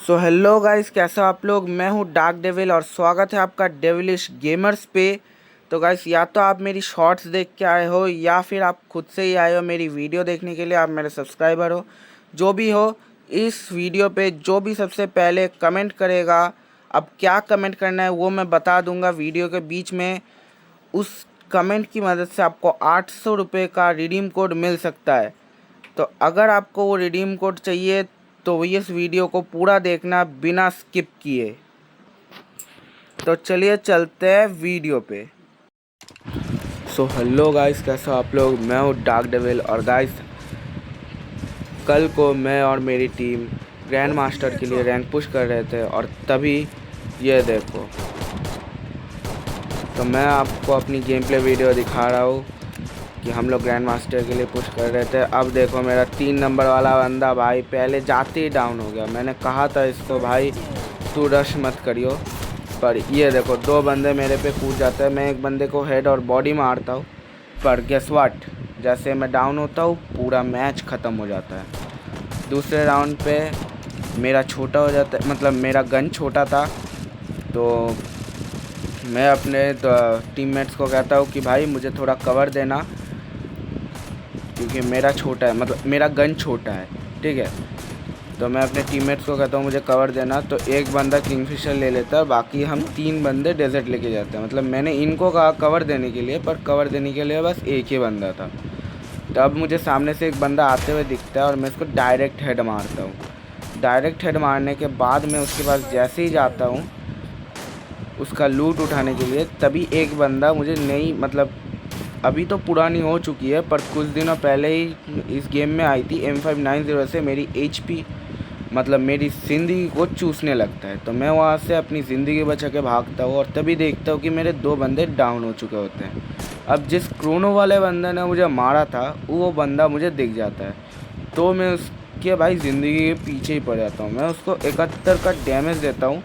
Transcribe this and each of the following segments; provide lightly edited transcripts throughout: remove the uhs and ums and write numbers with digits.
So hello guys, कैसे हो आप लोग। मैं हूँ डार्क डेविल और स्वागत है आपका डेविलिश गेमर्स पे। तो गाइस, या तो आप मेरी शॉर्ट्स देख के आए हो या फिर आप खुद से ही आए हो मेरी वीडियो देखने के लिए। आप मेरे सब्सक्राइबर हो, जो भी हो। इस वीडियो पे जो भी सबसे पहले कमेंट करेगा, अब क्या कमेंट करना है वो मैं बता दूंगा वीडियो के बीच में। उस कमेंट की मदद से आपको 800 रुपये का रिडीम कोड मिल सकता है। तो अगर आपको वो रिडीम कोड चाहिए तो इस वीडियो को पूरा देखना बिना स्किप किए। तो चलिए चलते हैं वीडियो पे। सो हेलो गाइस, कैसे हो आप लोग। मैं हूँ डार्क डेविल और गाइस, कल को मैं और मेरी टीम ग्रैंड मास्टर के लिए रैंक पुश कर रहे थे और तभी ये देखो, तो मैं आपको अपनी गेम प्ले वीडियो दिखा रहा हूँ कि हम लोग ग्रैंड मास्टर के लिए पुश कर रहे थे। अब देखो, मेरा 3 नंबर वाला बंदा भाई पहले जाते ही डाउन हो गया। मैंने कहा था इसको भाई तू रश मत करियो, पर ये देखो 2 बंदे मेरे पे कूद जाते हैं। मैं एक बंदे को हेड और बॉडी मारता हूँ, पर गेस व्हाट, जैसे मैं डाउन होता हूँ पूरा मैच ख़त्म हो जाता है। दूसरे राउंड पे मेरा छोटा हो जाता है, मतलब मेरा गन छोटा था। तो मैं अपने टीममेट्स को कहता हूँ कि भाई मुझे थोड़ा कवर देना, क्योंकि मेरा छोटा है, मतलब मेरा गन छोटा है, ठीक है। तो मैं अपने टीममेट्स को कहता हूँ मुझे कवर देना। तो एक बंदा किंगफिशर ले लेता है, बाकी हम 3 बंदे डेजर्ट लेके जाते हैं। मतलब मैंने इनको कहा कवर देने के लिए, पर कवर देने के लिए बस एक ही बंदा था। तो अब मुझे सामने से एक बंदा आते हुए दिखता है और मैं उसको डायरेक्ट हेड मारता हूँ। डायरेक्ट हेड मारने के बाद मैं उसके पास जैसे ही जाता हूँ उसका लूट उठाने के लिए, तभी एक बंदा मुझे नई, मतलब अभी तो पुरानी हो चुकी है, पर कुछ दिनों पहले ही इस गेम में आई थी, M590 से मेरी HP, मतलब मेरी ज़िंदगी को चूसने लगता है। तो मैं वहाँ से अपनी ज़िंदगी बचा के भागता हूँ और तभी देखता हूँ कि मेरे 2 बंदे डाउन हो चुके होते हैं। अब जिस क्रोनो वाले बंदे ने मुझे मारा था वो बंदा मुझे दिख जाता है, तो मैं उसके भाई ज़िंदगी के पीछे ही पड़ जाता हूँ। मैं उसको 71 का डैमेज देता हूँ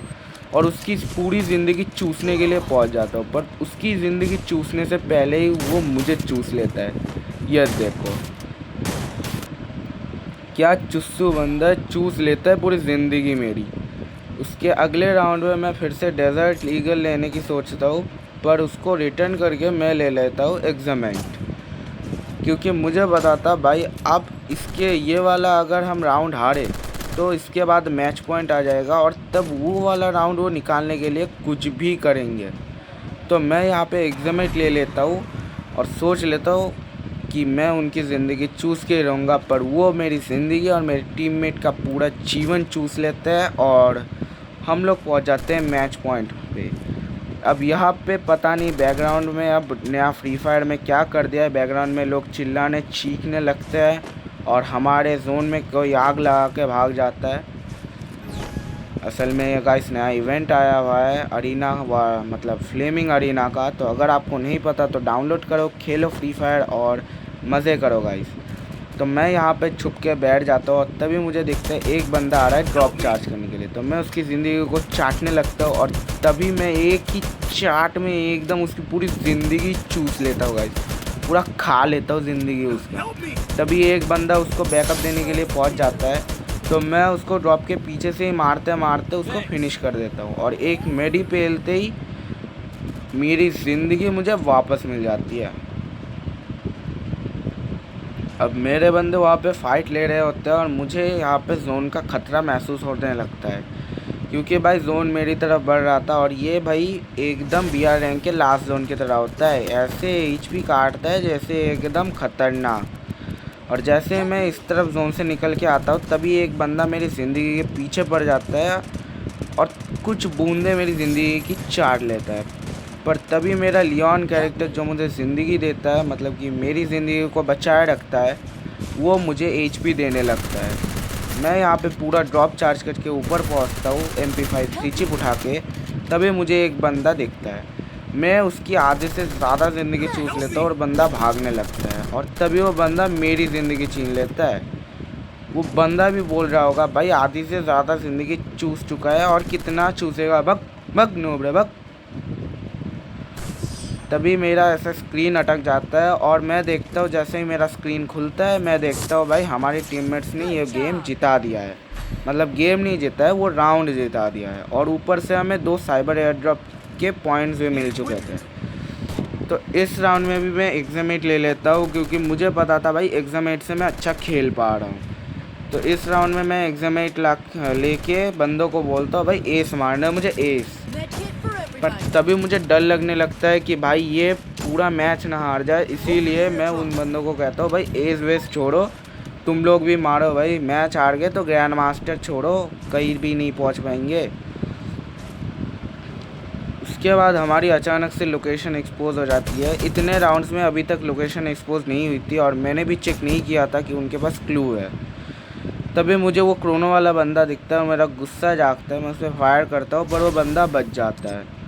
और उसकी पूरी ज़िंदगी चूसने के लिए पहुंच जाता हूँ, पर उसकी ज़िंदगी चूसने से पहले ही वो मुझे चूस लेता है। यह देखो क्या चुस्सू बंदा चूस लेता है पूरी ज़िंदगी मेरी। उसके अगले राउंड में मैं फिर से डेजर्ट ईगल लेने की सोचता हूँ, पर उसको रिटर्न करके मैं ले लेता हूँ एग्जामेंट, क्योंकि मुझे पता था भाई अब इसके ये वाला अगर हम राउंड हारे तो इसके बाद मैच पॉइंट आ जाएगा और तब वो वाला राउंड वो निकालने के लिए कुछ भी करेंगे। तो मैं यहाँ पे एग्जामेट ले लेता हूँ और सोच लेता हूँ कि मैं उनकी ज़िंदगी चूस के रहूँगा, पर वो मेरी ज़िंदगी और मेरे टीममेट का पूरा जीवन चूस लेते हैं और हम लोग पहुँच जाते हैं मैच पॉइंट पे। अब यहाँ पे पता नहीं बैकग्राउंड में अब नया फ्री फायर में क्या कर दिया है, बैकग्राउंड में लोग चिल्लाने चीखने लगते हैं और हमारे जोन में कोई आग लगा के भाग जाता है। असल में ये गाइस नया इवेंट आया हुआ है अरीना, मतलब फ्लेमिंग अरीना का। तो अगर आपको नहीं पता तो डाउनलोड करो, खेलो फ्री फायर और मज़े करो गाइस। तो मैं यहाँ पे छुप के बैठ जाता हूँ और तभी मुझे दिखता है एक बंदा आ रहा है ड्रॉप चार्ज करने के लिए। तो मैं उसकी ज़िंदगी को चाटने लगता हूँ और तभी मैं एक ही चाट में एकदम उसकी पूरी ज़िंदगी चूस लेता हूँ गाइस, पूरा खा लेता हूँ ज़िंदगी उसकी। तभी एक बंदा उसको बैकअप देने के लिए पहुँच जाता है, तो मैं उसको ड्रॉप के पीछे से ही मारते मारते उसको फिनिश कर देता हूँ और एक मेडी पेलते ही मेरी ज़िंदगी मुझे वापस मिल जाती है। अब मेरे बंदे वहाँ पे फ़ाइट ले रहे होते हैं और मुझे यहाँ पे जोन का ख़तरा महसूस होने लगता है, क्योंकि भाई जोन मेरी तरफ बढ़ रहा था और ये भाई एकदम BR रैंक के लास्ट जोन की तरह होता है, ऐसे HP काटता है जैसे एकदम ख़तरनाक। और जैसे मैं इस तरफ जोन से निकल के आता हूँ तभी एक बंदा मेरी ज़िंदगी के पीछे पड़ जाता है और कुछ बूंदे मेरी ज़िंदगी की चाट लेता है। पर तभी मेरा लियोन कैरेक्टर जो मुझे ज़िंदगी देता है, मतलब कि मेरी ज़िंदगी को बचाए रखता है, वो मुझे HP देने लगता है। मैं यहाँ पे पूरा ड्रॉप चार्ज करके ऊपर पहुँचता हूँ MP5 चिप उठा के, तभी मुझे एक बंदा दिखता है। मैं उसकी आधे से ज़्यादा ज़िंदगी चूस लेता हूँ और बंदा भागने लगता है और तभी वो बंदा मेरी ज़िंदगी छीन लेता है। वो बंदा भी बोल रहा होगा भाई आधी से ज़्यादा ज़िंदगी चूस चुका है और कितना चूसेगा, भग भग नोबरे भग। तभी मेरा ऐसा स्क्रीन अटक जाता है और मैं देखता हूँ, जैसे ही मेरा स्क्रीन खुलता है मैं देखता हूँ भाई हमारे टीममेट्स ने ये गेम जिता दिया है। मतलब गेम नहीं जीता है, वो राउंड जिता दिया है। और ऊपर से हमें 2 साइबर एयर ड्रॉप के पॉइंट्स भी मिल चुके थे। तो इस राउंड में भी मैं एग्जामेट ले लेता हूँ, क्योंकि मुझे पता था भाई एग्जामेट से मैं अच्छा खेल पा रहा हूँ। तो इस राउंड में मैं एग्जामेट लेके बंदों को बोलता हूँ भाई एस मारना है मुझे, एस। पर तभी मुझे डर लगने लगता है कि भाई ये पूरा मैच ना हार जाए, इसीलिए मैं उन बंदों को कहता हूँ भाई एस वेस छोड़ो, तुम लोग भी मारो भाई, मैच हार गए तो ग्रैंड मास्टर छोड़ो, कहीं भी नहीं पहुँच पाएंगे। उसके बाद हमारी अचानक से लोकेशन एक्सपोज हो जाती है। इतने राउंड्स में अभी तक लोकेशन एक्सपोज नहीं हुई थी और मैंने भी चेक नहीं किया था कि उनके पास क्लू है। तभी मुझे वो क्रोनो वाला बंदा दिखता है और मेरा गुस्सा जागता है, मैं उस पर फायर करता हूँ पर वो बंदा बच जाता है।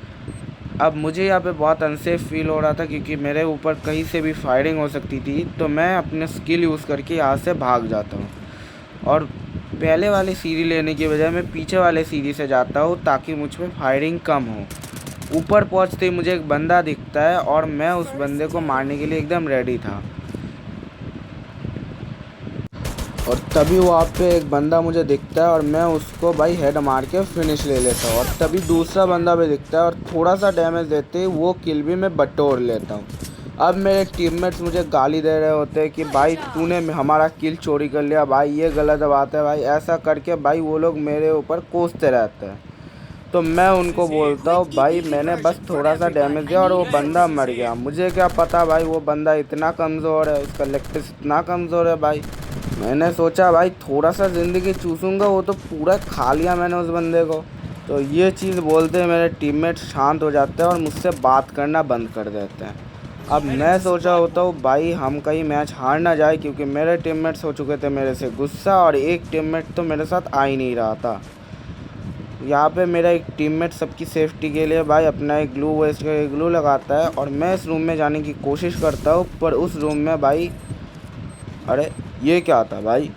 अब मुझे यहाँ पे बहुत अनसेफ फील हो रहा था, क्योंकि मेरे ऊपर कहीं से भी फायरिंग हो सकती थी। तो मैं अपने स्किल यूज़ करके यहाँ से भाग जाता हूँ और पहले वाली सीढ़ी लेने की बजाय मैं पीछे वाले सीढ़ी से जाता हूँ, ताकि मुझ पर फायरिंग कम हो। ऊपर पहुंचते ही मुझे एक बंदा दिखता है और मैं उस बंदे को मारने के लिए एकदम रेडी था। और तभी वहाँ पे एक बंदा मुझे दिखता है और मैं उसको भाई हेड मार के फिनिश ले लेता हूँ। और तभी दूसरा बंदा भी दिखता है और थोड़ा सा डैमेज देते ही वो किल भी मैं बटोर लेता हूँ। अब मेरे टीममेट्स मुझे गाली दे रहे होते हैं कि भाई तूने हमारा किल चोरी कर लिया, भाई ये गलत बात है भाई, ऐसा करके भाई वो लोग मेरे ऊपर कोसते रहते हैं। तो मैं उनको बोलता हूँ भाई मैंने बस थोड़ा सा डैमेज दिया और वो बंदा मर गया, मुझे क्या पता भाई वो बंदा इतना कमज़ोर है, उसका लेग पीस इतना कमज़ोर है भाई। मैंने सोचा भाई थोड़ा सा ज़िंदगी चूसूंगा, वो तो पूरा खा लिया मैंने उस बंदे को। तो ये चीज़ बोलते हैं मेरे टीममेट शांत हो जाते हैं और मुझसे बात करना बंद कर देते हैं। अब मैं सोचा होता हूँ भाई हम कहीं मैच हार ना जाए, क्योंकि मेरे टीममेट्स हो चुके थे मेरे से गुस्सा और एक टीममेट तो मेरे साथ आ ही नहीं रहा था। यहाँ पे मेरा एक टीममेट सबकी सेफ्टी के लिए भाई अपना एक ग्लू वेस्ट का ग्लू लगाता है और मैं इस रूम में जाने की कोशिश करता हूँ, पर उस रूम में भाई अरे ये क्या था भाई,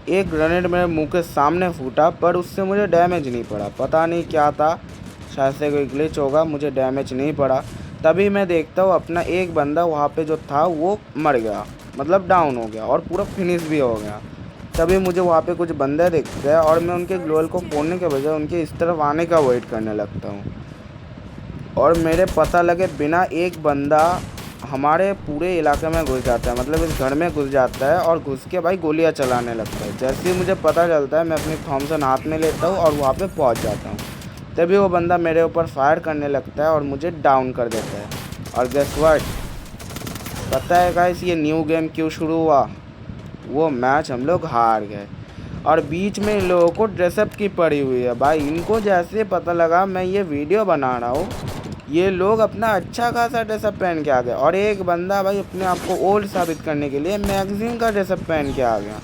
एक ग्रेनेड मेरे मुंह के सामने फूटा पर उससे मुझे डैमेज नहीं पड़ा, पता नहीं क्या था, शायद से कोई ग्लिच होगा, मुझे डैमेज नहीं पड़ा। तभी मैं देखता हूँ अपना एक बंदा वहाँ पे जो था वो मर गया, मतलब डाउन हो गया और पूरा फिनिश भी हो गया। तभी मुझे वहाँ पे कुछ बंदे दिखते हैं और मैं उनके ग्लोअल को फोड़ने के बजाय उनके इस तरफ आने का वेट करने लगता हूँ। और मेरे पता लगे बिना एक बंदा हमारे पूरे इलाके में घुस जाता है, मतलब इस घर में घुस जाता है और घुस के भाई गोलियां चलाने लगता है। जैसे ही मुझे पता चलता है मैं अपनी थॉमसन हाथ में लेता हूँ और वहाँ पे पहुँच जाता हूँ। तभी वो बंदा मेरे ऊपर फायर करने लगता है और मुझे डाउन कर देता है। और गेस व्हाट, पता है गाइस ये न्यू गेम क्यों शुरू हुआ? वो मैच हम लोग हार गए और बीच में इन लोगों को ड्रेसअप की पड़ी हुई है भाई। इनको जैसे पता लगा मैं ये वीडियो बना रहा हूँ, ये लोग अपना अच्छा खासा ड्रेसअप पहन के आ गए और एक बंदा भाई अपने आप को ओल्ड साबित करने के लिए मैगजीन का ड्रेसअप पहन के आ गया।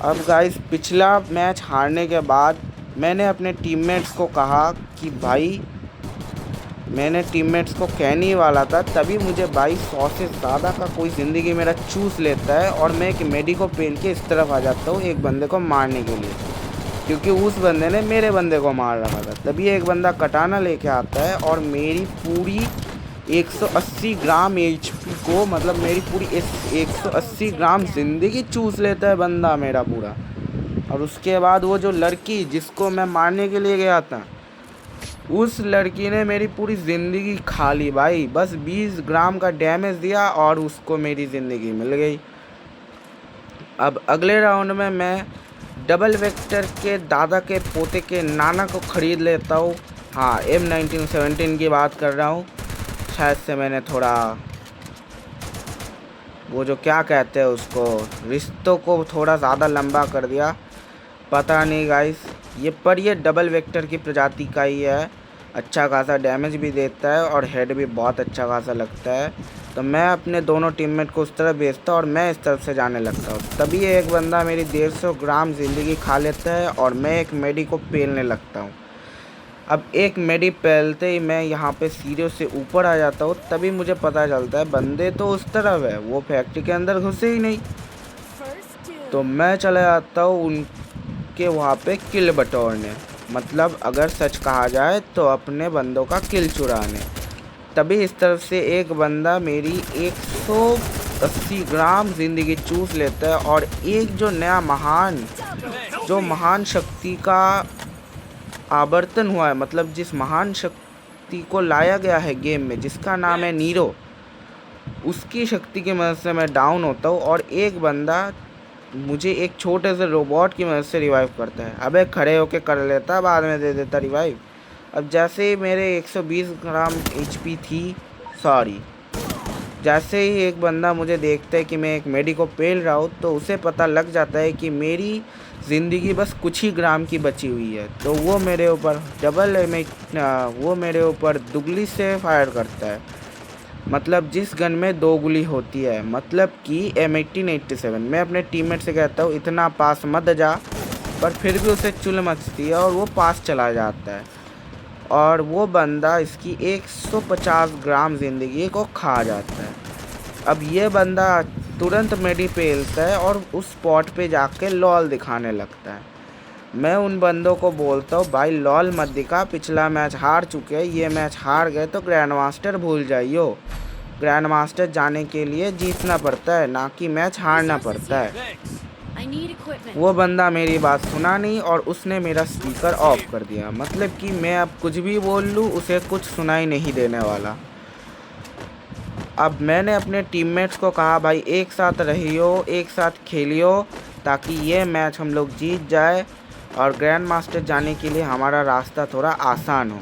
अब गाइस पिछला मैच हारने के बाद मैंने अपने टीममेट्स को कहा कि भाई, मैंने टीममेट्स को कहने ही वाला था, तभी मुझे भाई 100 से ज़्यादा का कोई ज़िंदगी मेरा चूस लेता है और मैं एक मेडी को पहन के इस तरफ आ जाता हूँ एक बंदे को मारने के लिए, क्योंकि उस बंदे ने मेरे बंदे को मार रखा था। तभी एक बंदा कटाना लेके आता है और मेरी पूरी 180 ग्राम एचपी को, मतलब मेरी पूरी 180 ग्राम ज़िंदगी चूस लेता है बंदा मेरा पूरा। और उसके बाद वो जो लड़की जिसको मैं मारने के लिए गया था, उस लड़की ने मेरी पूरी ज़िंदगी खा ली भाई। बस 20 ग्राम का डैमेज दिया और उसको मेरी ज़िंदगी मिल गई। अब अगले राउंड में मैं डबल वेक्टर के दादा के पोते के नाना को ख़रीद लेता हूँ। हाँ, M1917 की बात कर रहा हूँ। शायद से मैंने थोड़ा वो जो क्या कहते हैं उसको, रिश्तों को थोड़ा ज़्यादा लंबा कर दिया, पता नहीं गाइस। ये डबल वेक्टर की प्रजाति का ही है, अच्छा खासा डैमेज भी देता है और हेड भी बहुत अच्छा खासा लगता है। तो मैं अपने दोनों टीममेट को उस तरफ भेजता और मैं इस तरफ से जाने लगता हूँ। तभी एक बंदा मेरी 150 ग्राम ज़िंदगी खा लेता है और मैं एक मेडी को पेलने लगता हूँ। अब एक मेडी पेलते ही मैं यहाँ पे सीढ़ियों से ऊपर आ जाता हूँ। तभी मुझे पता चलता है बंदे तो उस तरफ है, वो फैक्ट्री के अंदर घुसे ही नहीं। तो मैं चला जाता हूँ उनके वहाँ पे किल बटोरने, मतलब अगर सच कहा जाए तो अपने बंदों का किल चुराने। तभी इस तरफ से एक बंदा मेरी 180 ग्राम ज़िंदगी चूस लेता है और एक जो नया महान जो महान शक्ति का आवर्तन हुआ है, मतलब जिस महान शक्ति को लाया गया है गेम में, जिसका नाम है नीरो, उसकी शक्ति की मदद से मैं डाउन होता हूँ और एक बंदा मुझे एक छोटे से रोबोट की मदद से रिवाइव करता है। अबे खड़े होके कर लेता, बाद में दे देता रिवाइव। अब जैसे ही मेरे 120 ग्राम HP थी, सॉरी, जैसे ही एक बंदा मुझे देखता है कि मैं एक मेडी को पेल रहा हूँ, तो उसे पता लग जाता है कि मेरी ज़िंदगी बस कुछ ही ग्राम की बची हुई है। तो वो मेरे ऊपर वो मेरे ऊपर दुगली से फायर करता है, मतलब जिस गन में 2 गोली होती है, मतलब कि M1887। मैं अपने टीममेट से कहता हूँ इतना पास मत जा, पर फिर भी उसे चुल मचती है और वो पास चला जाता है और वो बंदा इसकी 150 ग्राम ज़िंदगी को खा जाता है। अब ये बंदा तुरंत मेडी पेलता है और उस स्पॉट पे जाके लॉल दिखाने लगता है। मैं उन बंदों को बोलता हूँ भाई लॉल मत दिखा, पिछला मैच हार चुके हैं, ये मैच हार गए तो ग्रैंड मास्टर भूल जाइयो। ग्रैंड मास्टर जाने के लिए जीतना पड़ता है, ना कि मैच हारना पड़ता है। वो बंदा मेरी बात सुना नहीं और उसने मेरा स्पीकर ऑफ कर दिया, मतलब कि मैं अब कुछ भी बोल लूँ उसे कुछ सुनाई नहीं देने वाला। अब मैंने अपने टीममेट्स को कहा भाई एक साथ रहियो, एक साथ खेलियो, ताकि ये मैच हम लोग जीत जाए और ग्रैंड मास्टर जाने के लिए हमारा रास्ता थोड़ा आसान हो।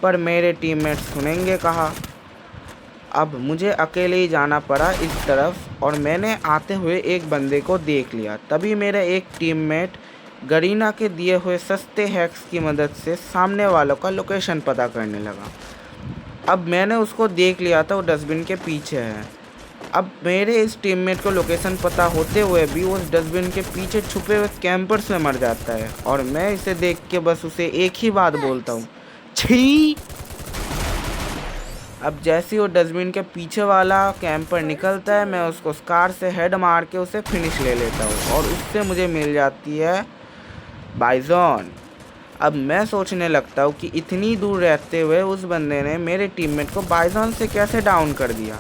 पर मेरे टीममेट्स सुनेंगे कहाँ। अब मुझे अकेले ही जाना पड़ा इस तरफ और मैंने आते हुए एक बंदे को देख लिया। तभी मेरा एक टीममेट गरीना के दिए हुए सस्ते हैक्स की मदद से सामने वालों का लोकेशन पता करने लगा। अब मैंने उसको देख लिया था, वो डस्टबिन के पीछे है। अब मेरे इस टीममेट को लोकेशन पता होते हुए भी उस डस्टबिन के पीछे छुपे हुए कैंपर से मर जाता है और मैं इसे देख के बस उसे एक ही बात बोलता हूँ, छी। अब जैसे वो डस्टबिन के पीछे वाला कैंपर निकलता है, मैं उसको स्कार से हेड मार के उसे फिनिश ले लेता हूँ और उससे मुझे मिल जाती है बाइजॉन। अब मैं सोचने लगता हूँ कि इतनी दूर रहते हुए उस बंदे ने मेरे टीममेट को बाइजॉन से कैसे डाउन कर दिया।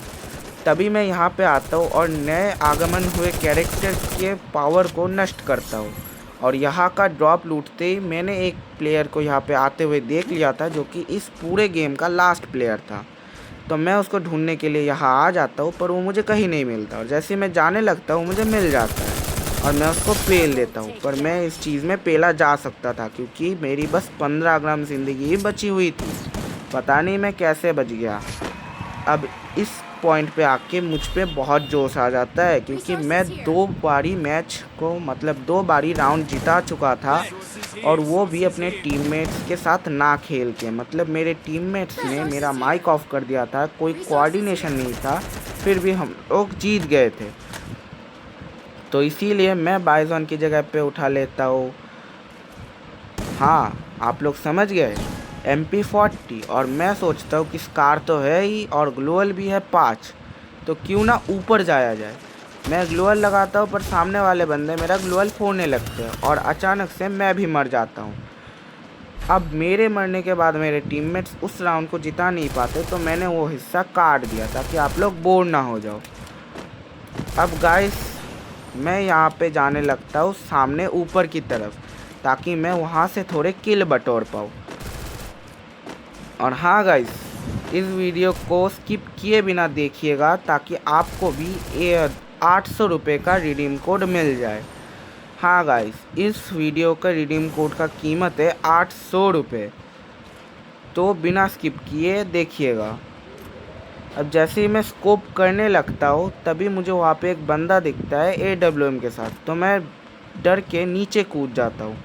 तभी मैं यहाँ पे आता हूँ और नए आगमन हुए कैरेक्टर के पावर को नष्ट करता हूँ और यहाँ का ड्रॉप लूटते ही मैंने एक प्लेयर को यहाँ पे आते हुए देख लिया था, जो कि इस पूरे गेम का लास्ट प्लेयर था। तो मैं उसको ढूंढने के लिए यहाँ आ जाता हूँ, पर वो मुझे कहीं नहीं मिलता और जैसे मैं जाने लगता हूँ मुझे मिल जाता है और मैं उसको पेल देता हूँ। पर मैं इस चीज़ में पेला जा सकता था क्योंकि मेरी बस 15 ग्राम ज़िंदगी ही बची हुई थी। पता नहीं मैं कैसे बच गया। अब इस पॉइंट पे आके मुझ पे बहुत जोश आ जाता है क्योंकि मैं 2 बारी मैच को, मतलब 2 बारी राउंड जिता चुका था और वो भी अपने टीममेट्स के साथ ना खेल के। मतलब मेरे टीममेट्स ने मेरा माइक ऑफ कर दिया था, कोई कोऑर्डिनेशन नहीं था, फिर भी हम लोग जीत गए थे। तो इसीलिए मैं बाइजॉन की जगह पे उठा लेता हूँ। हाँ, आप लोग समझ गए, MP40। और मैं सोचता हूँ कि स्कार तो है ही और ग्लोअल भी है 5, तो क्यों ना ऊपर जाया जाए। मैं ग्लोअल लगाता हूँ पर सामने वाले बंदे मेरा ग्लोअल फोड़ने लगते हैं और अचानक से मैं भी मर जाता हूँ। अब मेरे मरने के बाद मेरे टीममेट्स उस राउंड को जिता नहीं पाते, तो मैंने वो हिस्सा काट दिया ताकि आप लोग बोर ना हो जाओ। अब गाइस मैं यहाँ पे जाने लगता हूँ सामने ऊपर की तरफ, ताकि मैं वहाँ से थोड़े किल बटोर पाऊँ। और हाँ गाइस, इस वीडियो को स्किप किए बिना देखिएगा ताकि आपको भी 800 रुपये का रिडीम कोड मिल जाए। हाँ गाइस, इस वीडियो का रिडीम कोड का कीमत है 800 रुपये, तो बिना स्किप किए देखिएगा। अब जैसे ही मैं स्कोप करने लगता हूँ तभी मुझे वहाँ पे एक बंदा दिखता है AWM के साथ, तो मैं डर के नीचे कूद जाता हूँ।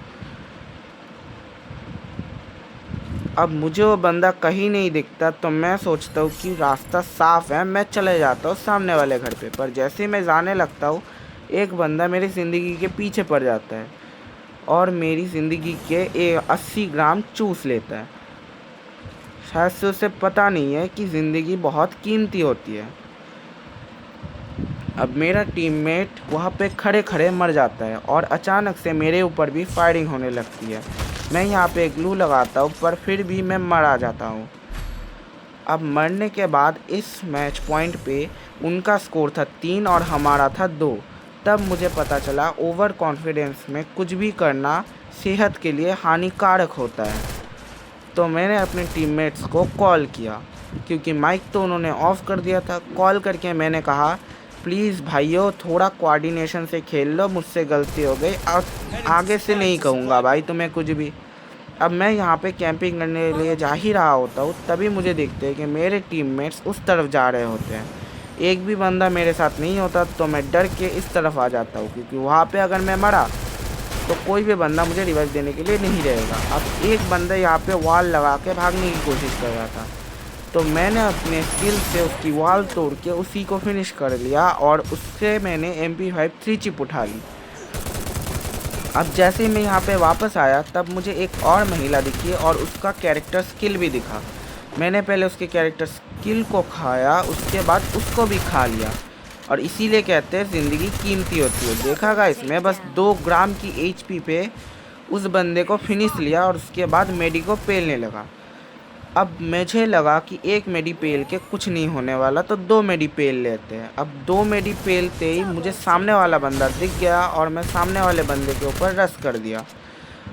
अब मुझे वो बंदा कहीं नहीं दिखता, तो मैं सोचता हूँ कि रास्ता साफ़ है, मैं चले जाता हूँ सामने वाले घर पे। पर जैसे ही मैं जाने लगता हूँ एक बंदा मेरी ज़िंदगी के पीछे पड़ जाता है और मेरी ज़िंदगी के 80 ग्राम चूस लेता है। शायद से उसे पता नहीं है कि ज़िंदगी बहुत कीमती होती है। अब मेरा टीममेट वहाँ पे खड़े खड़े मर जाता है और अचानक से मेरे ऊपर भी फायरिंग होने लगती है। मैं यहाँ पे ग्लू लगाता हूँ पर फिर भी मैं मरा जाता हूँ। अब मरने के बाद इस मैच पॉइंट पे उनका स्कोर था 3 और हमारा था 2। तब मुझे पता चला ओवर कॉन्फिडेंस में कुछ भी करना सेहत के लिए हानिकारक होता है। तो मैंने अपने टीममेट्स को कॉल किया, क्योंकि माइक तो उन्होंने ऑफ़ कर दिया था। कॉल करके मैंने कहा, प्लीज़ भाइयों थोड़ा कोऑर्डिनेशन से खेल लो, मुझसे गलती हो गई, अब आगे से नहीं कहूँगा भाई तुम्हें कुछ भी। अब मैं यहाँ पे कैंपिंग करने के लिए जा ही रहा होता हूँ, तभी मुझे देखते हैं कि मेरे टीममेट्स उस तरफ जा रहे होते हैं। एक भी बंदा मेरे साथ नहीं होता तो मैं डर के इस तरफ आ जाता हूँ, क्योंकि वहाँ पे अगर मैं मरा तो कोई भी बंदा मुझे रिवाइव देने के लिए नहीं रहेगा। अब एक बंदा यहाँ पे वॉल लगा के भागने की कोशिश कर रहा था, तो मैंने अपने स्किल से उसकी वॉल तोड़ के उसी को फिनिश कर लिया और उससे मैंने MP5 3 चिप उठा ली। अब जैसे ही मैं यहाँ पे वापस आया तब मुझे एक और महिला दिखी और उसका कैरेक्टर स्किल भी दिखा। मैंने पहले उसके कैरेक्टर स्किल को खाया, उसके बाद उसको भी खा लिया। और इसीलिए कहते हैं ज़िंदगी कीमती होती है। देखा गाइस, मैं बस 2 ग्राम की HP पे उस बंदे को फिनिश लिया और उसके बाद मेडी को पेलने लगा। अब मुझे लगा कि एक मेडी पेल के कुछ नहीं होने वाला, तो 2 मेडी पेल लेते हैं। अब 2 मेडी पेलते ही मुझे सामने वाला बंदा दिख गया और मैं सामने वाले बंदे के ऊपर रश कर दिया।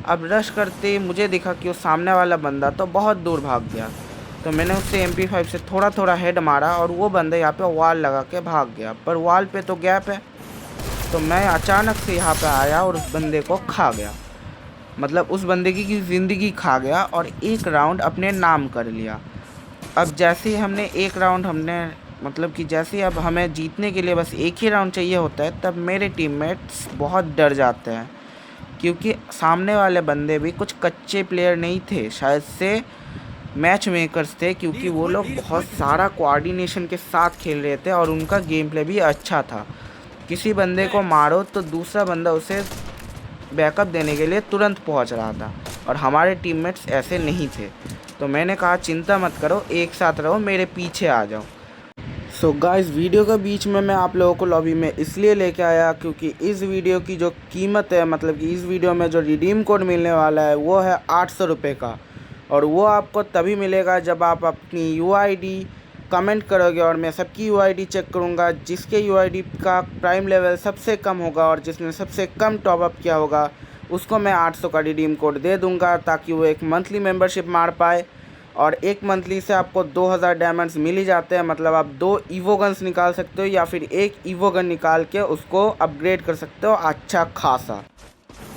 अब रश करते ही मुझे दिखा कि वो सामने वाला बंदा तो बहुत दूर भाग गया, तो मैंने उससे MP5 से थोड़ा थोड़ा हेड मारा और वो बंदा यहाँ पे वॉल लगा के भाग गया। पर वॉल पे तो गैप है, तो मैं अचानक से यहाँ पे आया और उस बंदे को खा गया, मतलब उस बंदे की ज़िंदगी खा गया और एक राउंड अपने नाम कर लिया। अब जैसे ही हमने एक राउंड मतलब कि जैसे अब हमें जीतने के लिए बस एक ही राउंड चाहिए होता है, तब मेरे टीममेट्स बहुत डर जाते हैं, क्योंकि सामने वाले बंदे भी कुछ कच्चे प्लेयर नहीं थे, शायद से मैच मेकर्स थे, क्योंकि वो लोग बहुत सारा कोऑर्डिनेशन के साथ खेल रहे थे और उनका गेम प्ले भी अच्छा था। किसी बंदे को मारो तो दूसरा बंदा उसे बैकअप देने के लिए तुरंत पहुंच रहा था, और हमारे टीममेट्स ऐसे नहीं थे। तो मैंने कहा चिंता मत करो, एक साथ रहो, मेरे पीछे आ जाओ। सो गाइस, वीडियो के बीच में मैं आप लोगों को लॉबी में इसलिए लेके आया क्योंकि इस वीडियो की जो कीमत है, मतलब कि इस वीडियो में जो रिडीम कोड मिलने वाला है वो है 800 रुपये का, और वो आपको तभी मिलेगा जब आप अपनी UID कमेंट करोगे और मैं सबकी UID चेक करूँगा। जिसके UID का प्राइम लेवल सबसे कम होगा और जिसने सबसे कम टॉपअप किया होगा उसको मैं 800 का रिडीम कोड दे दूँगा, ताकि वो एक मंथली मेंबरशिप मार पाए। और एक मंथली से आपको 2000 डायमंड्स मिल ही जाते हैं, मतलब आप 2 ईवो गन्स निकाल सकते हो या फिर एक ईवो गन निकाल के उसको अपग्रेड कर सकते हो अच्छा खासा।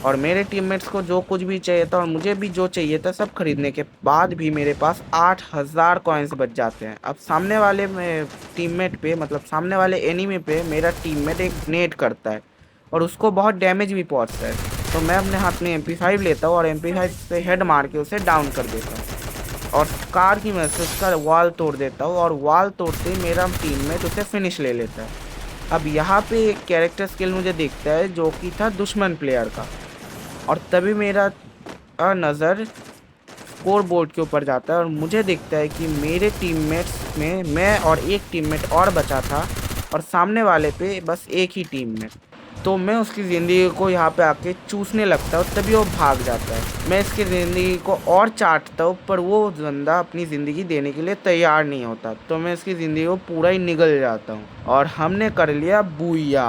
और मेरे टीममेट्स को जो कुछ भी चाहिए था और मुझे भी जो चाहिए था, सब खरीदने के बाद भी मेरे पास 8000 कॉइन्स बच जाते हैं। अब सामने वाले टीममेट पे, मतलब सामने वाले एनिमी पे मेरा टीममेट एक नेट करता है और उसको बहुत डैमेज भी पहुंचता है, तो मैं अपने हाथ में MP5 लेता हूँ और MP5 से हेड मार के उसे डाउन कर देता हूँ और कार की मदद से उसका वॉल तोड़ देता हूँ, और वॉल तोड़ते ही मेरा टीममेट उसे फिनिश ले लेता है। अब यहाँ पे एक कैरेक्टर स्किल मुझे दिखता है जो कि था दुश्मन प्लेयर का, और तभी मेरा नज़र स्कोर बोर्ड के ऊपर जाता है और मुझे दिखता है कि मेरे टीममेट्स में मैं और एक टीममेट और बचा था और सामने वाले पे बस एक ही टीममेट। तो मैं उसकी ज़िंदगी को यहाँ पे आके चूसने लगता हूँ, तभी वो भाग जाता है। मैं इसकी ज़िंदगी को और चाटता हूँ, पर वो बंदा अपनी ज़िंदगी देने के लिए तैयार नहीं होता, तो मैं इसकी ज़िंदगी को पूरा ही निगल जाता हूँ और हमने कर लिया बूया।